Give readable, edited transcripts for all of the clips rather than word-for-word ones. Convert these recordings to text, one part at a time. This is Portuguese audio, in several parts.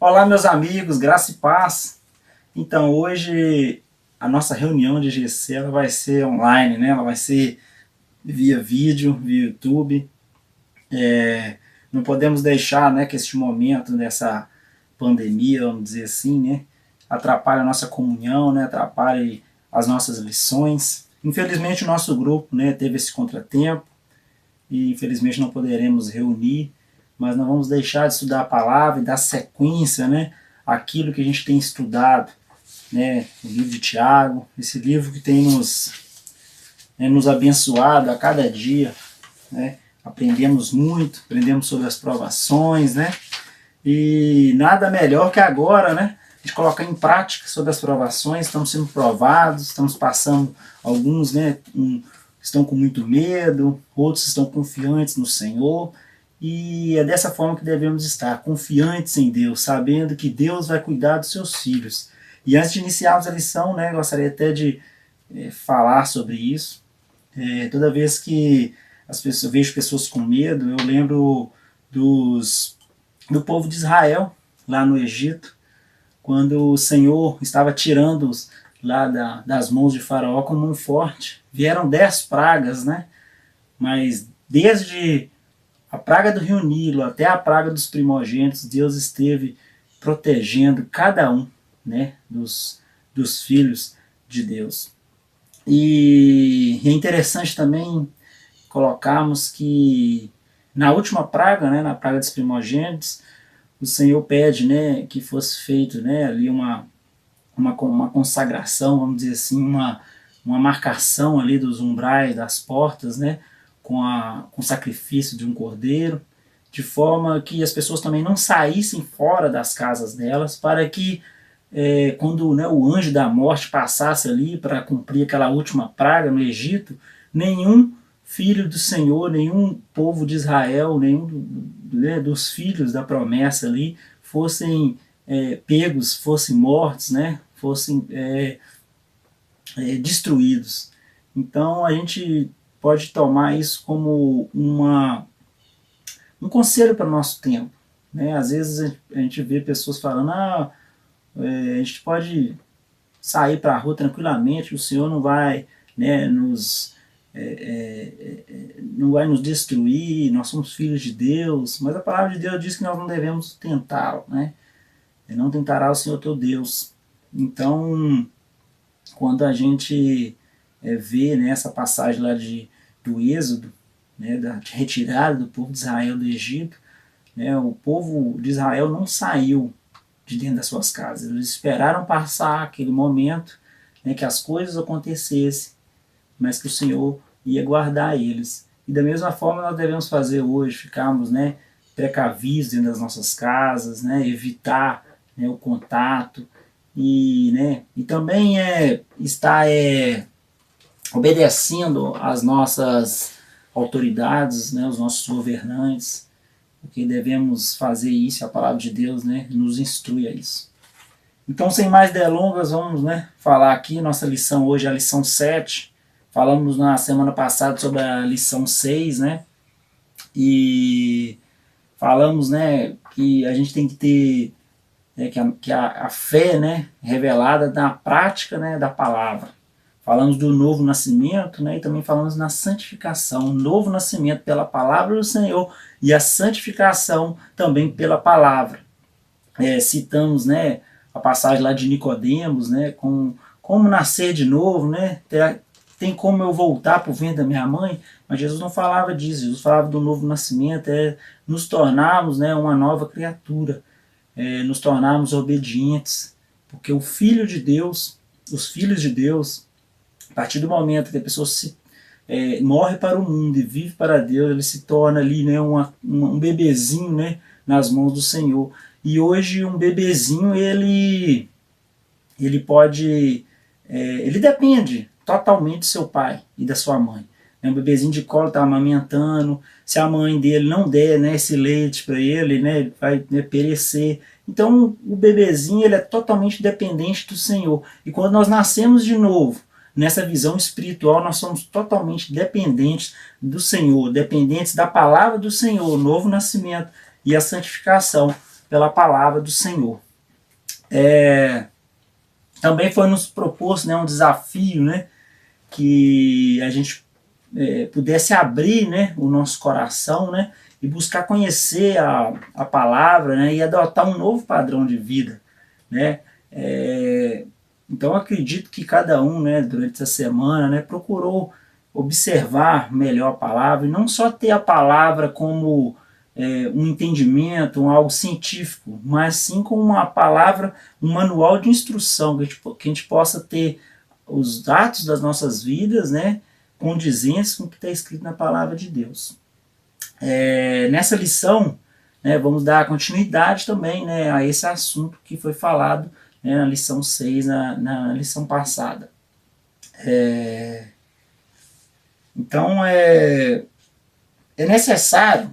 Olá, meus amigos, graça e paz. Então, hoje a nossa reunião de GC ela vai ser online, né? Ela vai ser via vídeo, via YouTube. Não podemos deixar, né, que este momento dessa pandemia, vamos dizer assim, né, atrapalhe a nossa comunhão, né, atrapalhe as nossas lições. Infelizmente, o nosso grupo, né, teve esse contratempo e infelizmente não poderemos reunir, mas não vamos deixar de estudar a palavra e dar sequência, né, àquilo que a gente tem estudado, né, o livro de Tiago, esse livro que tem nos abençoado a cada dia, né, aprendemos muito, aprendemos sobre as provações, né, e nada melhor que agora, né, a gente colocar em prática sobre as provações. Estamos sendo provados, estamos passando, alguns, né, estão com muito medo, outros estão confiantes no Senhor, e é dessa forma que devemos estar, confiantes em Deus, sabendo que Deus vai cuidar dos seus filhos. E antes de iniciarmos a lição, né, gostaria até de falar sobre isso. Toda vez que eu vejo pessoas com medo, eu lembro do povo de Israel, lá no Egito, quando o Senhor estava tirando-os lá das mãos de Faraó com mão forte. Vieram 10 pragas, né? Mas desde a praga do rio Nilo até a praga dos primogênitos, Deus esteve protegendo cada um, né, dos filhos de Deus. E é interessante também colocarmos que na última praga, né, na praga dos primogênitos, o Senhor pede, né, que fosse feito, né, ali uma consagração, vamos dizer assim, uma marcação ali dos umbrais das portas, né, com o sacrifício de um cordeiro, de forma que as pessoas também não saíssem fora das casas delas, para que quando, né, o anjo da morte passasse ali para cumprir aquela última praga no Egito, nenhum filho do Senhor, nenhum povo de Israel, nenhum né, dos filhos da promessa ali fossem pegos, fossem mortos, né, fossem destruídos. Então a gente pode tomar isso como um conselho para o nosso tempo. Né? Às vezes a gente vê pessoas falando, a gente pode sair para a rua tranquilamente, o Senhor não vai, né, não vai nos destruir, nós somos filhos de Deus, mas a palavra de Deus diz que nós não devemos tentá-lo, né? Não tentará o Senhor teu Deus. Então, quando a gente vê, né, essa passagem lá do Êxodo, né, da retirada do povo de Israel do Egito, né, o povo de Israel não saiu de dentro das suas casas, eles esperaram passar aquele momento, né, que as coisas acontecessem, mas que o Senhor ia guardar eles. E da mesma forma nós devemos fazer hoje, ficarmos, né, precavidos dentro das nossas casas, né, evitar, né, o contato e também estar obedecendo às nossas autoridades, né, os nossos governantes, porque devemos fazer isso, a palavra de Deus, né, nos instrui a isso. Então, sem mais delongas, vamos, né, falar aqui, nossa lição hoje é a lição 7. Falamos na semana passada sobre a lição 6, né, e falamos, né, que a gente tem que ter que a fé, né, revelada na prática, né, da palavra. Falamos do novo nascimento, né, e também falamos na santificação, o novo nascimento pela palavra do Senhor e a santificação também pela palavra. Citamos, né, a passagem lá de Nicodemos, né, como nascer de novo, né, tem como eu voltar para o ventre da minha mãe, mas Jesus não falava disso, Jesus falava do novo nascimento, nos tornarmos, né, uma nova criatura, nos tornarmos obedientes, porque o Filho de Deus, os filhos de Deus, a partir do momento que a pessoa morre para o mundo e vive para Deus, ele se torna ali, né, um bebezinho, né, nas mãos do Senhor. E hoje um bebezinho, ele pode, ele depende totalmente do seu pai e da sua mãe. Um bebezinho de colo está amamentando, se a mãe dele não der, né, esse leite para ele, né, ele vai, né, perecer. Então o bebezinho ele é totalmente dependente do Senhor. E quando nós nascemos de novo, nessa visão espiritual, nós somos totalmente dependentes do Senhor, dependentes da palavra do Senhor, o novo nascimento e a santificação, pela palavra do Senhor. Também foi nos proposto, né, um desafio, né, que a gente pudesse abrir, né, o nosso coração, né, e buscar conhecer a palavra, né, e adotar um novo padrão de vida, né. Então eu acredito que cada um, né, durante essa semana, né, procurou observar melhor a palavra e não só ter a palavra como um entendimento, algo científico, mas sim como uma palavra, um manual de instrução, que a gente possa ter os atos das nossas vidas, né, condizentes com o que está escrito na palavra de Deus. Nessa lição, né, vamos dar continuidade também, né, a esse assunto que foi falado, né, na lição 6, na lição passada. Então é necessário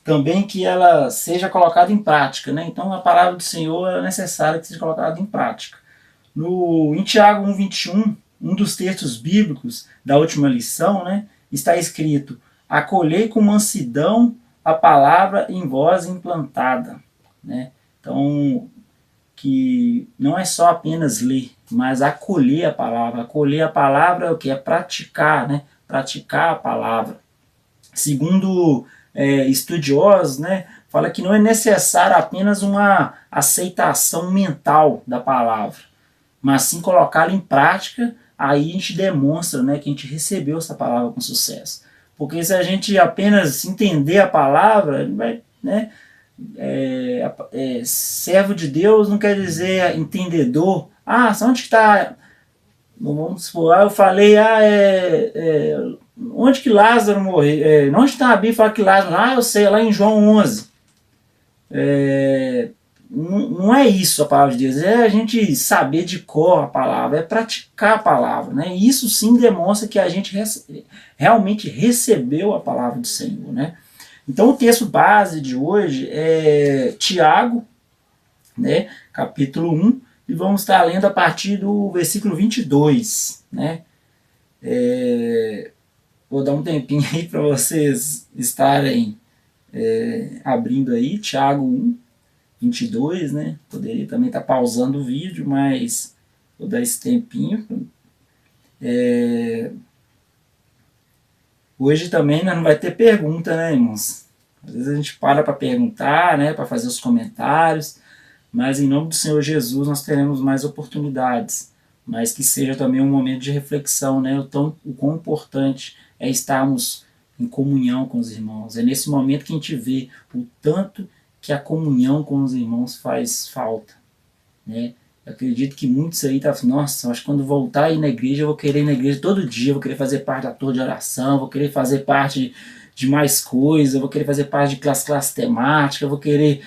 também que ela seja colocada em prática, né? Então a palavra do Senhor é necessária que seja colocada em prática. Em Tiago 1,21, um dos textos bíblicos da última lição, né, está escrito: acolhei com mansidão a palavra em vós implantada. Né? Então, que não é só apenas ler, mas acolher a palavra. Acolher a palavra é o que? É praticar, né? Praticar a palavra. Segundo estudiosos, né, fala que não é necessário apenas uma aceitação mental da palavra, mas sim colocá-la em prática. Aí a gente demonstra, né, que a gente recebeu essa palavra com sucesso. Porque se a gente apenas entender a palavra, vai, né, servo de Deus não quer dizer entendedor. Onde está? Vamos supor, eu falei, onde que Lázaro morreu? Onde está a Bíblia fala que Lázaro? Eu sei, lá em João 11. Não é isso a palavra de Deus, é a gente saber de cor a palavra, é praticar a palavra, né? E isso sim demonstra que a gente realmente recebeu a palavra do Senhor, né? Então o texto base de hoje é Tiago, né, capítulo 1, e vamos estar lendo a partir do versículo 22, né? Vou dar um tempinho aí para vocês estarem abrindo aí, Tiago 1, 22, né? Poderia também estar pausando o vídeo, mas vou dar esse tempinho. Hoje também não vai ter pergunta, né, irmãos? Às vezes a gente para perguntar, né, para fazer os comentários, mas em nome do Senhor Jesus nós teremos mais oportunidades, mas que seja também um momento de reflexão, né, o quão importante é estarmos em comunhão com os irmãos. É nesse momento que a gente vê o tanto que a comunhão com os irmãos faz falta, né? Eu acredito que muitos aí estão falando, nossa, acho que quando voltar aí na igreja, eu vou querer ir na igreja todo dia, eu vou querer fazer parte da torre de oração, vou querer fazer parte de mais coisas, eu vou querer fazer parte de classe temática, eu vou querer,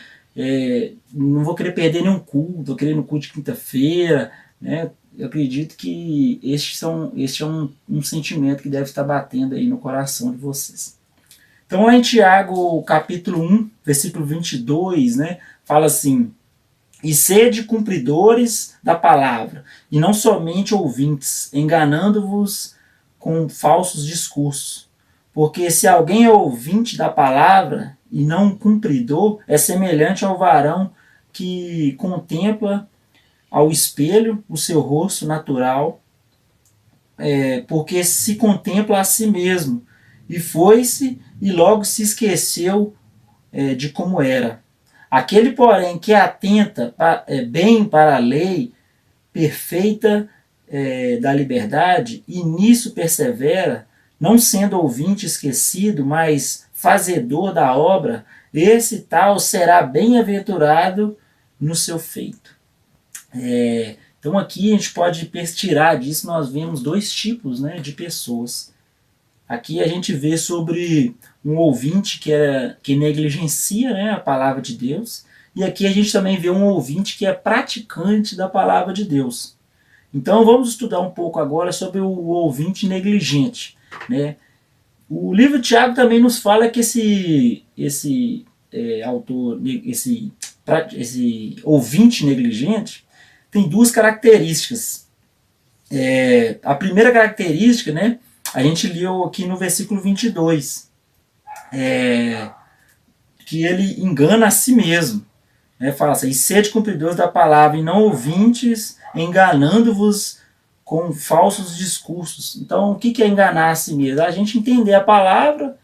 não vou querer perder nenhum culto, vou querer ir no culto de quinta-feira, né? Eu acredito que este é um sentimento que deve estar batendo aí no coração de vocês. Então lá em Tiago capítulo 1, versículo 22, né, fala assim: e sede cumpridores da palavra, e não somente ouvintes, enganando-vos com falsos discursos. Porque se alguém é ouvinte da palavra e não cumpridor, é semelhante ao varão que contempla ao espelho o seu rosto natural, porque se contempla a si mesmo, e foi-se e logo se esqueceu de como era. Aquele, porém, que atenta bem para a lei perfeita da liberdade, e nisso persevera, não sendo ouvinte esquecido, mas fazedor da obra, esse tal será bem-aventurado no seu feito. Então aqui a gente pode tirar disso, nós vemos dois tipos, né, de pessoas. Aqui a gente vê sobre um ouvinte que negligencia, né, a palavra de Deus, e aqui a gente também vê um ouvinte que é praticante da palavra de Deus. Então vamos estudar um pouco agora sobre o ouvinte negligente, né? O livro de Tiago também nos fala que esse ouvinte negligente tem duas características. A primeira característica, né, a gente leu aqui no versículo 22, que ele engana a si mesmo. Fala assim, e sede cumpridores da palavra, e não ouvintes, enganando-vos com falsos discursos. Então, o que é enganar a si mesmo? A gente entender a palavra,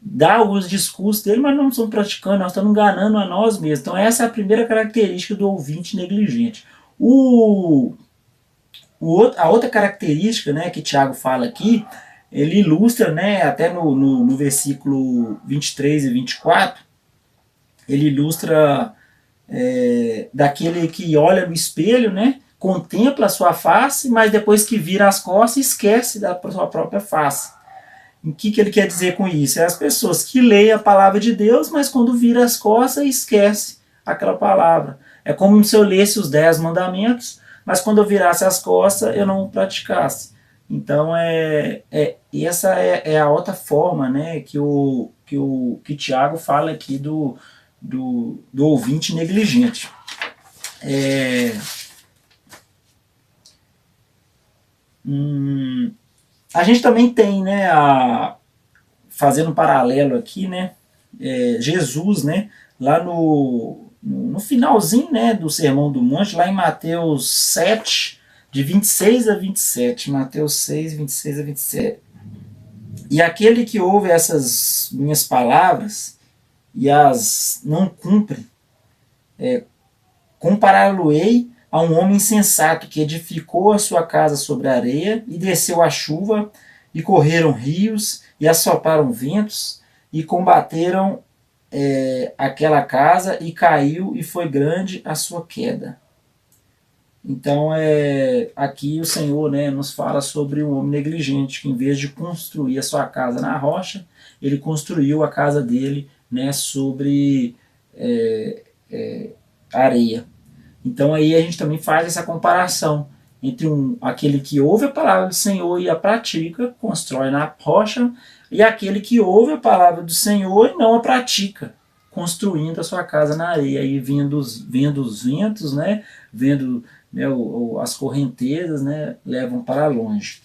dar os discursos dele, mas não estamos praticando, nós estamos enganando a nós mesmos. Então, essa é a primeira característica do ouvinte negligente. A outra característica, né, que Tiago fala aqui, ele ilustra, né, até no versículo 23 e 24, ele ilustra daquele que olha no espelho, né, contempla a sua face, mas depois que vira as costas, esquece da sua própria face. O que ele quer dizer com isso? É as pessoas que leem a palavra de Deus, mas quando vira as costas, esquece aquela palavra. É como se eu lesse os 10 mandamentos, mas quando eu virasse as costas, eu não praticasse. Então, essa é a outra forma, né, que Tiago fala aqui do ouvinte negligente. A gente também tem, né, fazendo um paralelo aqui, né, Jesus, né, lá no finalzinho, né, do Sermão do Monte, lá em Mateus 7, de 26 a 27, Mateus 6, 26 a 27. E aquele que ouve essas minhas palavras e as não cumpre, compará-lo-ei a um homem insensato que edificou a sua casa sobre a areia e desceu a chuva e correram rios e assoparam ventos e combateram aquela casa e caiu e foi grande a sua queda. Então, aqui o Senhor, né, nos fala sobre o homem negligente, que em vez de construir a sua casa na rocha, ele construiu a casa dele, né, sobre areia. Então aí a gente também faz essa comparação entre aquele que ouve a palavra do Senhor e a pratica, constrói na rocha, e aquele que ouve a palavra do Senhor e não a pratica, construindo a sua casa na areia, e vendo os ventos, né, vendo, né, as correntezas, né, levam para longe.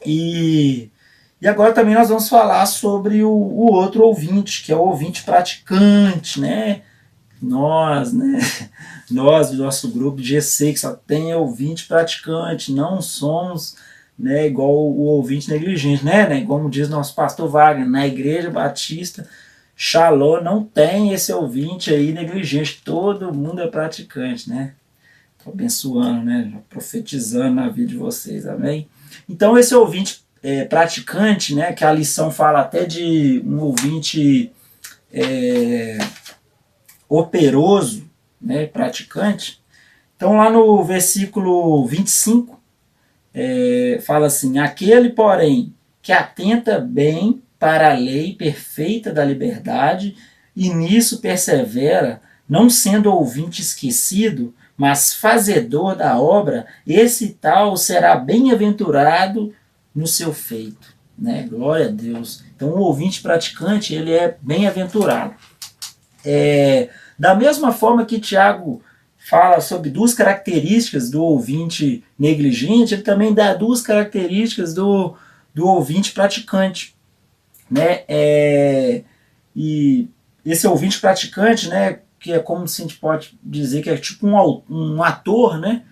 E agora também nós vamos falar sobre o outro ouvinte, que é o ouvinte praticante, né? Nós, né? Nós, do nosso grupo de GC, que só tem ouvinte praticante, não somos, né, igual o ouvinte negligente, né? Como diz nosso pastor Wagner, na Igreja Batista Shalom não tem esse ouvinte aí negligente, todo mundo é praticante, né? Estou abençoando, né? Profetizando na vida de vocês, amém? Então esse ouvinte praticante, né, que a lição fala até de um ouvinte operoso, né, praticante. Então lá no versículo 25, fala assim, aquele, porém, que atenta bem para a lei perfeita da liberdade e nisso persevera, não sendo ouvinte esquecido, mas fazedor da obra, esse tal será bem-aventurado no seu feito. Né? Glória a Deus. Então o ouvinte praticante, ele é bem-aventurado. Da mesma forma que Tiago fala sobre duas características do ouvinte negligente, ele também dá duas características do ouvinte praticante. Né? E esse ouvinte praticante, né, que é como se a gente pode dizer que é tipo um ator, né?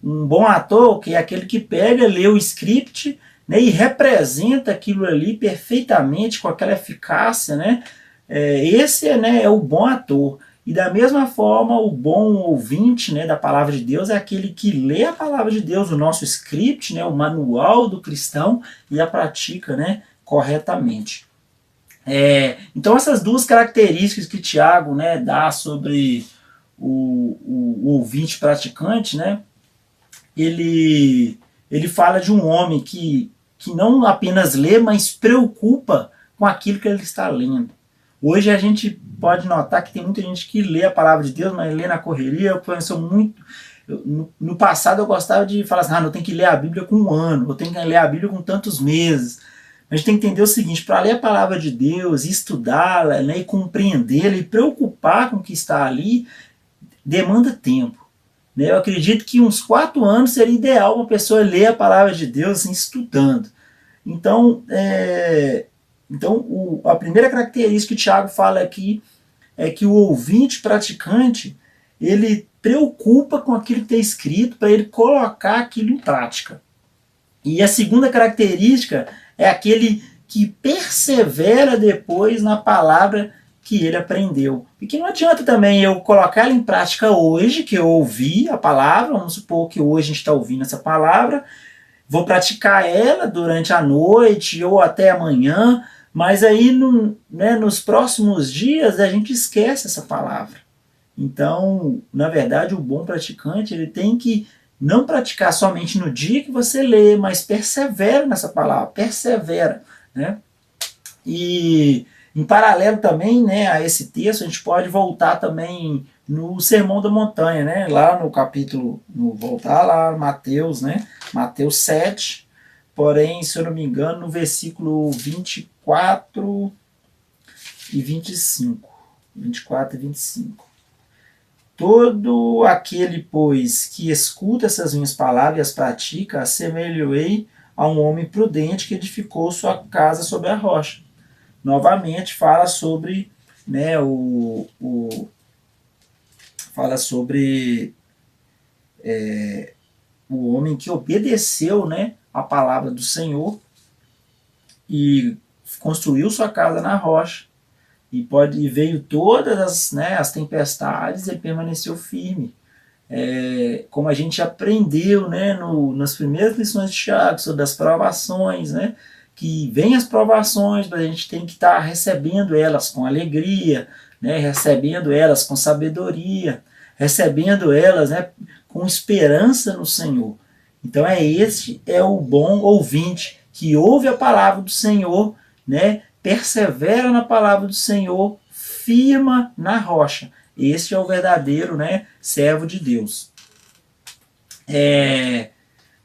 Um bom ator, que é aquele que pega, lê o script, né, e representa aquilo ali perfeitamente, com aquela eficácia, né? Esse né, é o bom ator. E da mesma forma, o bom ouvinte, né, da palavra de Deus é aquele que lê a palavra de Deus, o nosso script, né, o manual do cristão, e a pratica, né, corretamente. Então essas duas características que Tiago, né, dá sobre o ouvinte praticante, né, ele fala de um homem que não apenas lê, mas preocupa com aquilo que ele está lendo. Hoje a gente pode notar que tem muita gente que lê a palavra de Deus, mas lê na correria. Eu penso muito. No passado eu gostava de falar assim, eu tenho que ler a Bíblia com um ano, eu tenho que ler a Bíblia com tantos meses. A gente tem que entender o seguinte, para ler a palavra de Deus, estudá-la, né, e compreendê-la, e preocupar com o que está ali, demanda tempo. Né? Eu acredito que uns 4 anos seria ideal uma pessoa ler a palavra de Deus assim, estudando. Então, a primeira característica que o Tiago fala aqui é que o ouvinte praticante, ele preocupa com aquilo que está escrito para ele colocar aquilo em prática. E a segunda característica é aquele que persevera depois na palavra que ele aprendeu. Porque não adianta também eu colocar ela em prática hoje, que eu ouvi a palavra, vamos supor que hoje a gente está ouvindo essa palavra, vou praticar ela durante a noite ou até amanhã, mas aí nos próximos dias a gente esquece essa palavra. Então, na verdade, o bom praticante ele tem que não praticar somente no dia que você lê, mas persevera nessa palavra, persevera, né? E em paralelo também, né, a esse texto, a gente pode voltar também no Sermão da Montanha, né? Lá no capítulo, voltar lá, Mateus, né? Mateus 7, porém, se eu não me engano, no versículo 24 e 25. 24 e 25. Todo aquele, pois, que escuta essas minhas palavras e as pratica, assemelhei a um homem prudente que edificou sua casa sobre a rocha. Novamente fala sobre, né, fala sobre o homem que obedeceu, né, a palavra do Senhor e construiu sua casa na rocha. E veio todas as tempestades e ele permaneceu firme. Como a gente aprendeu, né, nas primeiras lições de Tiago sobre as provações, né, que vem as provações, mas a gente tem que estar recebendo elas com alegria, né, recebendo elas com sabedoria, recebendo elas, né, com esperança no Senhor. Então este é o bom ouvinte que ouve a palavra do Senhor, né, persevera na palavra do Senhor, firma na rocha. Este é o verdadeiro, né, servo de Deus.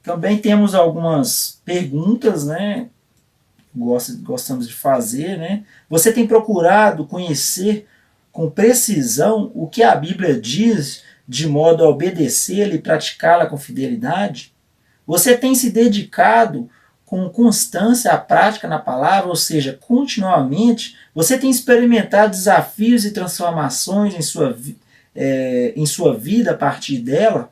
Também temos algumas perguntas, né, gostamos de fazer, né? Você tem procurado conhecer com precisão o que a Bíblia diz de modo a obedecê-la e praticá-la com fidelidade? Você tem se dedicado com constância à prática na palavra, ou seja, continuamente? Você tem experimentado desafios e transformações em sua vida a partir dela?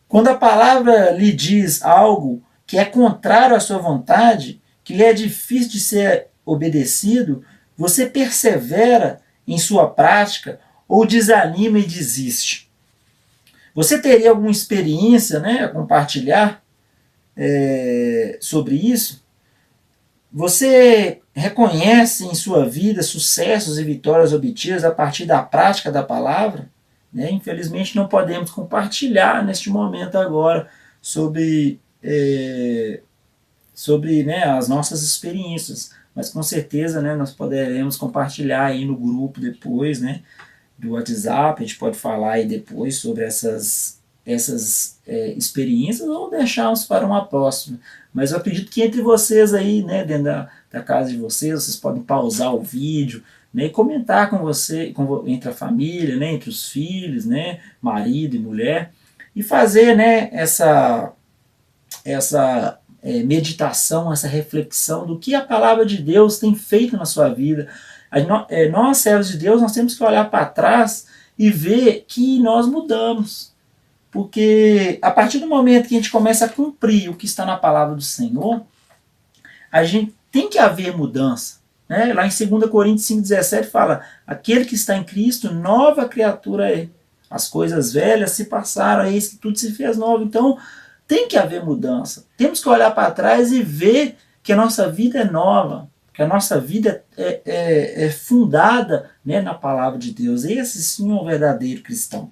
Quando a palavra lhe diz algo que é contrário à sua vontade, que lhe é difícil de ser obedecido, você persevera em sua prática ou desanima e desiste? Você teria alguma experiência, né, a compartilhar sobre isso? Você reconhece em sua vida sucessos e vitórias obtidas a partir da prática da palavra? Né? Infelizmente não podemos compartilhar neste momento agora sobre né, as nossas experiências, mas com certeza, né, nós poderemos compartilhar aí no grupo depois, né, do WhatsApp, a gente pode falar aí depois sobre essas experiências ou deixarmos para uma próxima. Mas eu acredito que entre vocês aí, né, dentro da casa de vocês podem pausar o vídeo, né, e comentar com você, entre a família, né, entre os filhos, né, marido e mulher, e fazer, né, essa meditação, essa reflexão do que a palavra de Deus tem feito na sua vida. Nós, servos de Deus, nós temos que olhar para trás e ver que nós mudamos. Porque a partir do momento que a gente começa a cumprir o que está na palavra do Senhor, a gente tem que haver mudança. Né? Lá em 2 Coríntios 5,17 fala: aquele que está em Cristo, nova criatura é. As coisas velhas se passaram, eis que tudo se fez novo. Então, tem que haver mudança. Temos que olhar para trás e ver que a nossa vida é nova, que a nossa vida é fundada, né, na palavra de Deus. Esse sim é um verdadeiro cristão.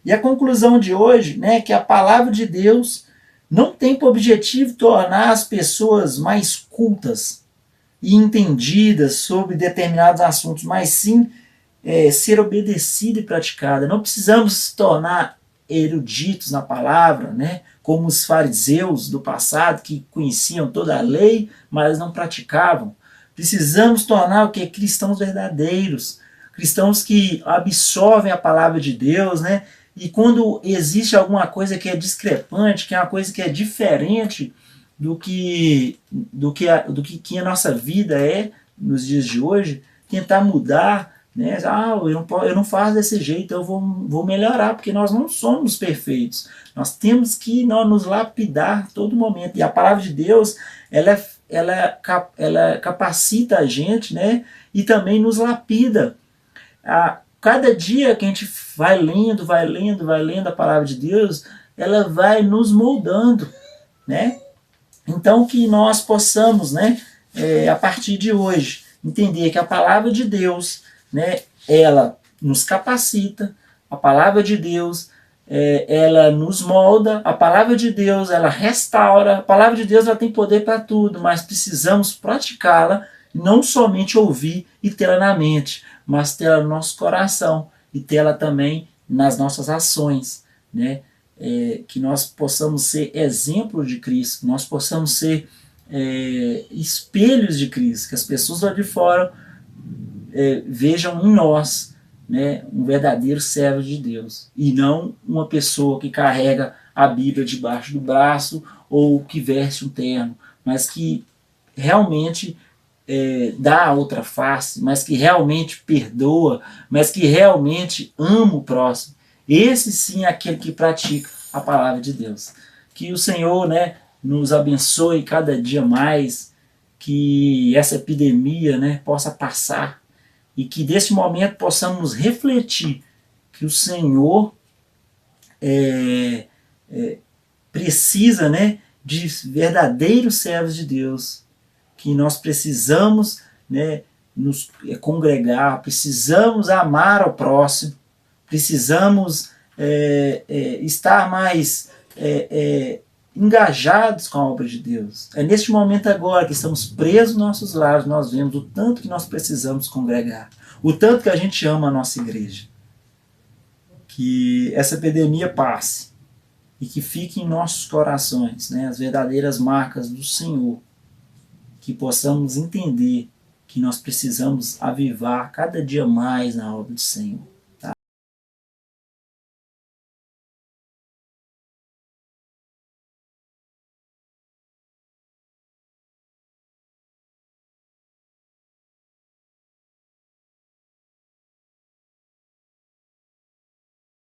E a conclusão de hoje, né, é que a palavra de Deus não tem por objetivo tornar as pessoas mais cultas e entendidas sobre determinados assuntos, mas sim ser obedecida e praticada. Não precisamos se tornar eruditos na palavra, né, como os fariseus do passado, que conheciam toda a lei, mas não praticavam. Precisamos tornar o que? Cristãos verdadeiros, cristãos que absorvem a palavra de Deus, né, e quando existe alguma coisa que é discrepante, que é uma coisa que é diferente do que a nossa vida é nos dias de hoje, tentar mudar, né? Eu não faço desse jeito, eu vou melhorar, porque nós não somos perfeitos. Nós temos que nos lapidar todo momento. E a palavra de Deus, ela capacita a gente, né? E também nos lapida. Cada dia que a gente vai lendo, vai lendo, vai lendo a palavra de Deus, ela vai nos moldando, né? Então que nós possamos, né, a partir de hoje, entender que a palavra de Deus, né, ela nos capacita, a palavra de Deus, ela nos molda, a palavra de Deus, ela restaura, a palavra de Deus ela tem poder para tudo, mas precisamos praticá-la, não somente ouvir e tê-la na mente, mas tê-la no nosso coração e tê-la também nas nossas ações, né? Que nós possamos ser exemplos de Cristo, que nós possamos ser espelhos de Cristo, que as pessoas lá de fora vejam em nós, né, um verdadeiro servo de Deus, e não uma pessoa que carrega a Bíblia debaixo do braço ou que veste um terno, mas que realmente dá a outra face, mas que realmente perdoa, mas que realmente ama o próximo. Esse sim é aquele que pratica a palavra de Deus. Que o Senhor, né, nos abençoe cada dia mais, que essa epidemia, né, possa passar e que desse momento possamos refletir que o Senhor precisa, né, de verdadeiros servos de Deus, que nós precisamos, né, nos congregar, precisamos amar ao próximo, precisamos estar mais engajados com a obra de Deus. É neste momento agora que estamos presos nos nossos lares, nós vemos o tanto que nós precisamos congregar, o tanto que a gente ama a nossa igreja. Que essa epidemia passe e que fique em nossos corações, né, as verdadeiras marcas do Senhor, que possamos entender que nós precisamos avivar cada dia mais na obra do Senhor.